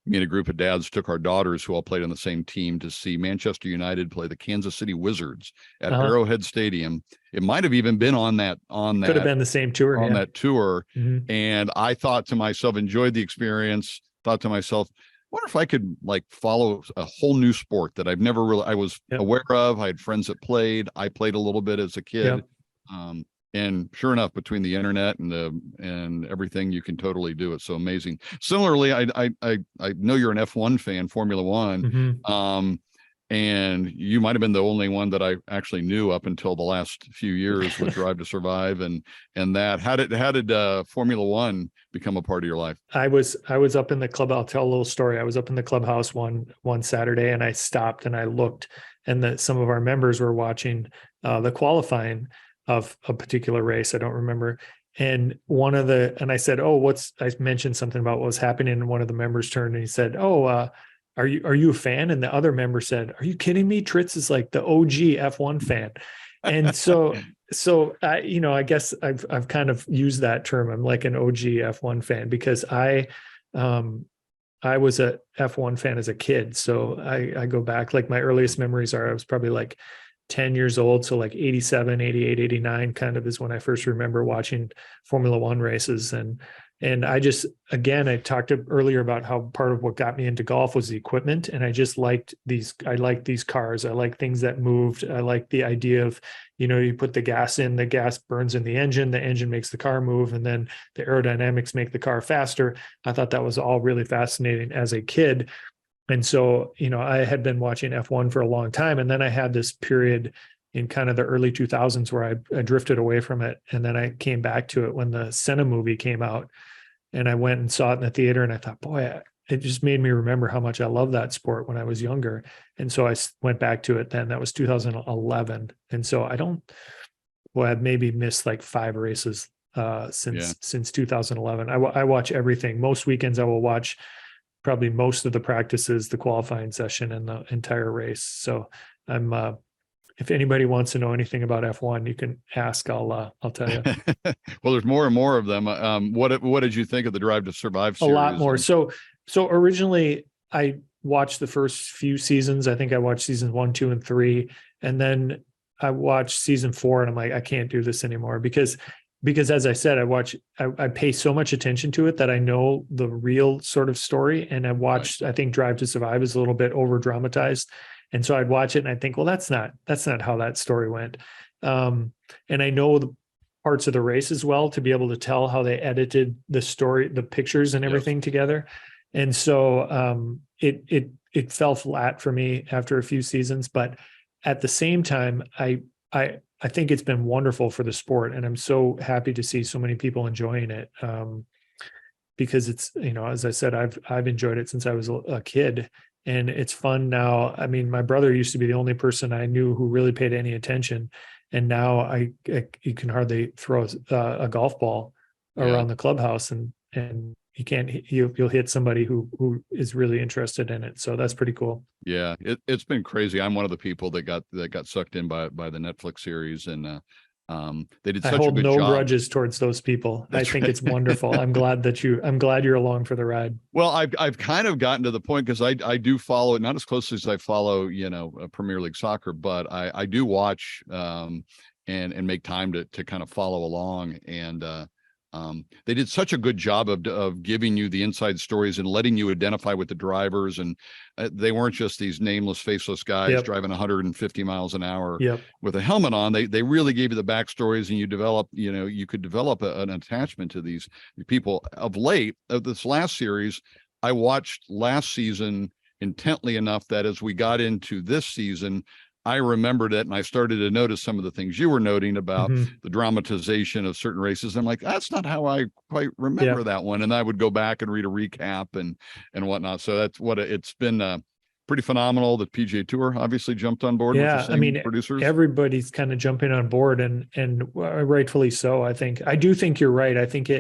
me and a group of dads took our daughters who all played on the same team to see Manchester United play the Kansas City Wizards at Arrowhead Stadium. It might have even been on that. Could have been the same tour. That tour. Mm-hmm. And I thought to myself, enjoyed the experience, thought to myself, wonder if I could follow a whole new sport that I've never I was aware of. I had friends that played. I played a little bit as a kid. Yep. And sure enough, between the internet and everything, you can totally do it. So amazing. Similarly, I know you're an F1 fan, Formula One, mm-hmm. And you might have been the only one that I actually knew up until the last few years with Drive to Survive and that. How did Formula One become a part of your life? I was up in the club. I'll tell a little story. I was up in the clubhouse one Saturday, and I stopped and I looked, and some of our members were watching the qualifying of a particular race. I don't remember. And I said, I mentioned something about what was happening. And one of the members turned and he said, are you a fan? And the other member said, are you kidding me? Tritz is like the OG F1 fan. And so I guess I've kind of used that term. I'm like an OG F1 fan because I was a F1 fan as a kid. So I go back, my earliest memories are I was probably 10 years old. So 87, 88, 89 kind of is when I first remember watching Formula One races. And And I just, again, I talked earlier about how part of what got me into golf was the equipment. And I just liked I liked these cars. I like things that moved. I like the idea of, you put the gas in, the gas burns in the engine makes the car move, and then the aerodynamics make the car faster. I thought that was all really fascinating as a kid. And so, I had been watching F1 for a long time. And then I had this period in kind of the early 2000s where I drifted away from it. And then I came back to it when the Senna movie came out, and I went and saw it in the theater, and I thought, boy, it just made me remember how much I loved that sport when I was younger. And so I went back to it then. That was 2011. And so I've maybe missed like 5 races since 2011. I watch everything. Most weekends I will watch probably most of the practices, the qualifying session, and the entire race. So I'm if anybody wants to know anything about F1, you can ask. I'll tell you. Well, there's more and more of them. What did you think of the Drive to Survive series? A lot more. So originally I watched the first few seasons. I think I watched seasons 1, 2, and 3, and then I watched season 4, and I'm like, I can't do this anymore because as I said, I pay so much attention to it that I know the real sort of story. And I watched, right. I think Drive to Survive is a little bit over dramatized. And so I'd watch it and I think, well, that's not how that story went. And I know the parts of the race as well to be able to tell how they edited the story, the pictures and everything together. And so it fell flat for me after a few seasons, but at the same time, I think it's been wonderful for the sport, and I'm so happy to see so many people enjoying it. Because it's, as I said, I've enjoyed it since I was a kid, and it's fun now. I mean, my brother used to be the only person I knew who really paid any attention, and now you can hardly throw a golf ball around the clubhouse, and you'll hit somebody who is really interested in it. So that's pretty cool. Yeah, it's been crazy. I'm one of the people that got sucked in by the Netflix series, and they did such a good job. I hold no grudges towards those people. I think it's wonderful. I'm glad you're along for the ride. Well, I've kind of gotten to the point, because I do follow it, not as closely as I follow Premier League soccer, but I do watch and make time to kind of follow along. And they did such a good job of giving you the inside stories and letting you identify with the drivers. And they weren't just these nameless, faceless guys driving 150 miles an hour with a helmet on. They really gave you the backstories, and you could develop an attachment to these people. Of late, of this last series, I watched last season intently enough that as we got into this season, I remembered it, and I started to notice some of the things you were noting about the dramatization of certain races. I'm like, that's not how I quite remember that one. And I would go back and read a recap and whatnot. So that's what it's been pretty phenomenal. The PGA Tour obviously jumped on board with the same producers. Everybody's kind of jumping on board, and rightfully so. I do think you're right. I think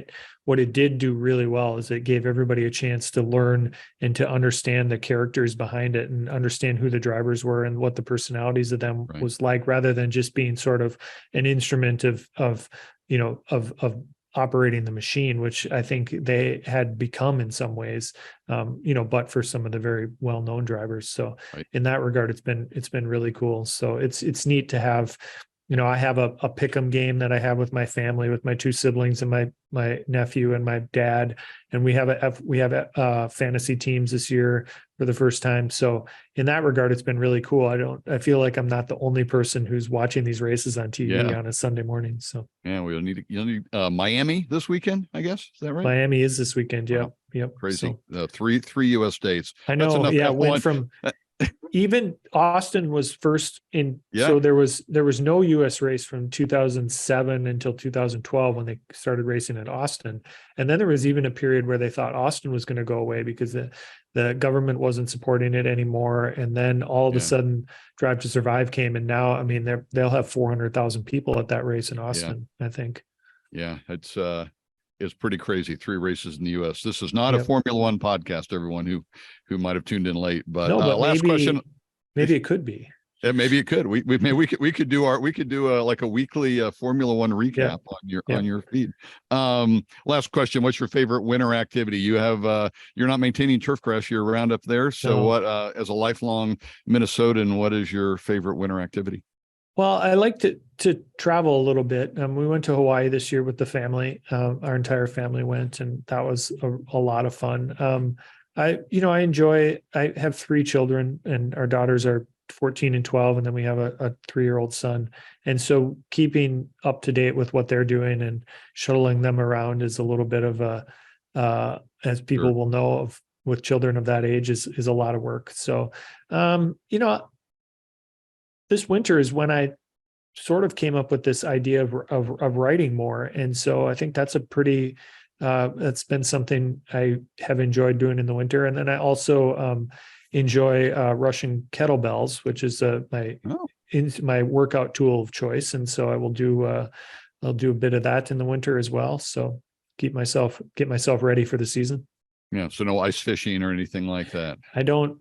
what it did do really well is it gave everybody a chance to learn and to understand the characters behind it, and understand who the drivers were and what the personalities of them was like, rather than just being sort of an instrument of operating the machine, which I think they had become in some ways, but for some of the very well-known drivers. So in that regard, it's been really cool. So it's neat to have, I have a pick'em game that I have with my family, with my 2 siblings and my nephew and my dad. And we have fantasy teams this year for the first time. So in that regard, it's been really cool. I feel like I'm not the only person who's watching these races on TV on a Sunday morning. So you'll need Miami this weekend, I guess. Is that right? Miami is this weekend. Yeah. Wow. Yep. Crazy. So, three U.S. states. I know. Went from even Austin was first in. So there was no U.S. race from 2007 until 2012 when they started racing in Austin. And then there was even a period where they thought Austin was going to go away because the government wasn't supporting it anymore. And then all of a sudden Drive to Survive came. And now, I mean, they'll have 400,000 people at that race in Austin, I think. Yeah. It's pretty crazy. 3 races in the U.S. This is not a Formula One podcast, everyone who might have tuned in late, but last question. Maybe it could be. Yeah, maybe it could. We could do like a weekly Formula One recap on your feed. Last question. What's your favorite winter activity? You have, you're not maintaining turf grass year round up there. So what, as a lifelong Minnesotan, what is your favorite winter activity? Well, I like to travel a little bit. We went to Hawaii this year with the family. Our entire family went, and that was a lot of fun. I have 3 children, and our daughters are 14 and 12, and then we have a 3-year-old son. And so keeping up to date with what they're doing and shuttling them around is a little bit of as people Sure. will know of with children of that age is a lot of work. So, this winter is when I sort of came up with this idea of writing more. And so I think that's that's been something I have enjoyed doing in the winter. And then I also enjoy rushing kettlebells, which is my workout tool of choice. And so I'll do a bit of that in the winter as well. So get myself ready for the season. Yeah. So no ice fishing or anything like that. I don't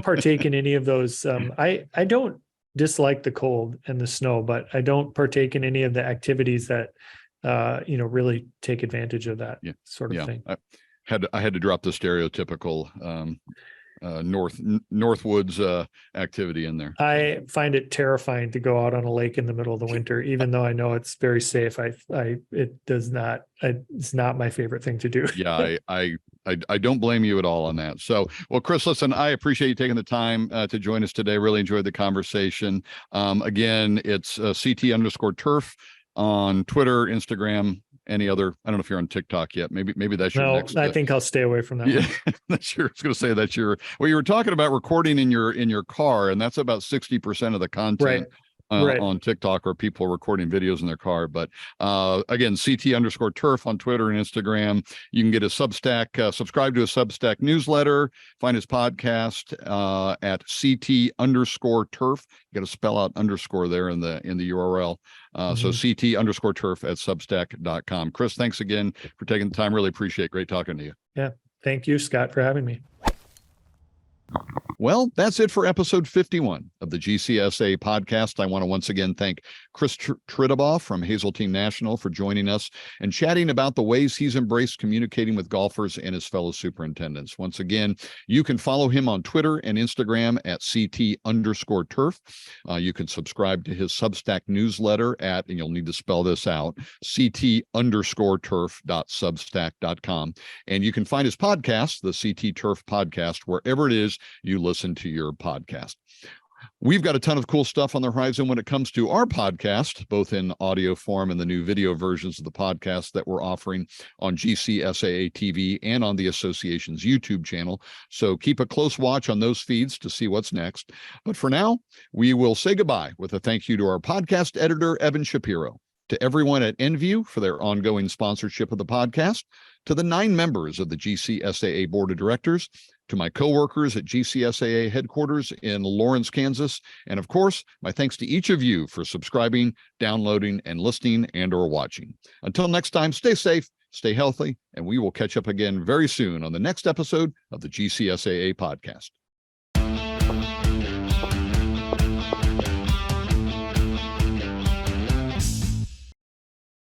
partake in any of those. I don't dislike the cold and the snow, but I don't partake in any of the activities that really take advantage of that sort of thing. I had to drop the stereotypical Northwoods activity in there. I find it terrifying to go out on a lake in the middle of the winter, even though I know it's very safe. It's not my favorite thing to do. Yeah, I don't blame you at all on that. So, well, Chris, listen, I appreciate you taking the time to join us today. Really enjoyed the conversation. Again, it's CT_turf on Twitter, Instagram, any other. I don't know if you're on TikTok yet. Maybe that's your next. I think I'll stay away from that. Yeah, that's your. I was going to say that's your. Well, you were talking about recording in your car, and that's about 60% of the content. Right. On TikTok, or people recording videos in their car. But again, CT_turf on Twitter and Instagram. You can get a Substack, subscribe to a Substack newsletter, find his podcast at CT_turf. You got to spell out underscore there in the URL. So CT_turf at substack.com. Chris, thanks again for taking the time. Really appreciate it. Great talking to you. Yeah. Thank you, Scott, for having me. Well, that's it for episode 51 of the GCSAA podcast. I want to once again thank Chris Tritabaugh from Hazeltine National for joining us and chatting about the ways he's embraced communicating with golfers and his fellow superintendents. Once again, you can follow him on Twitter and Instagram at CT_turf. You can subscribe to his Substack newsletter at, and you'll need to spell this out, CT_turf.substack.com. And you can find his podcast, the CT Turf Podcast, wherever it is you listen to your podcast. We've got a ton of cool stuff on the horizon when it comes to our podcast, both in audio form and the new video versions of the podcast that we're offering on GCSAA TV and on the association's YouTube channel. So keep a close watch on those feeds to see what's next. But for now, we will say goodbye with a thank you to our podcast editor, Evan Shapiro, to everyone at Envu for their ongoing sponsorship of the podcast, to the 9 members of the GCSAA Board of Directors, to my coworkers at GCSAA headquarters in Lawrence, Kansas, and of course, my thanks to each of you for subscribing, downloading, and listening and/or watching. Until next time, stay safe, stay healthy, and we will catch up again very soon on the next episode of the GCSAA Podcast.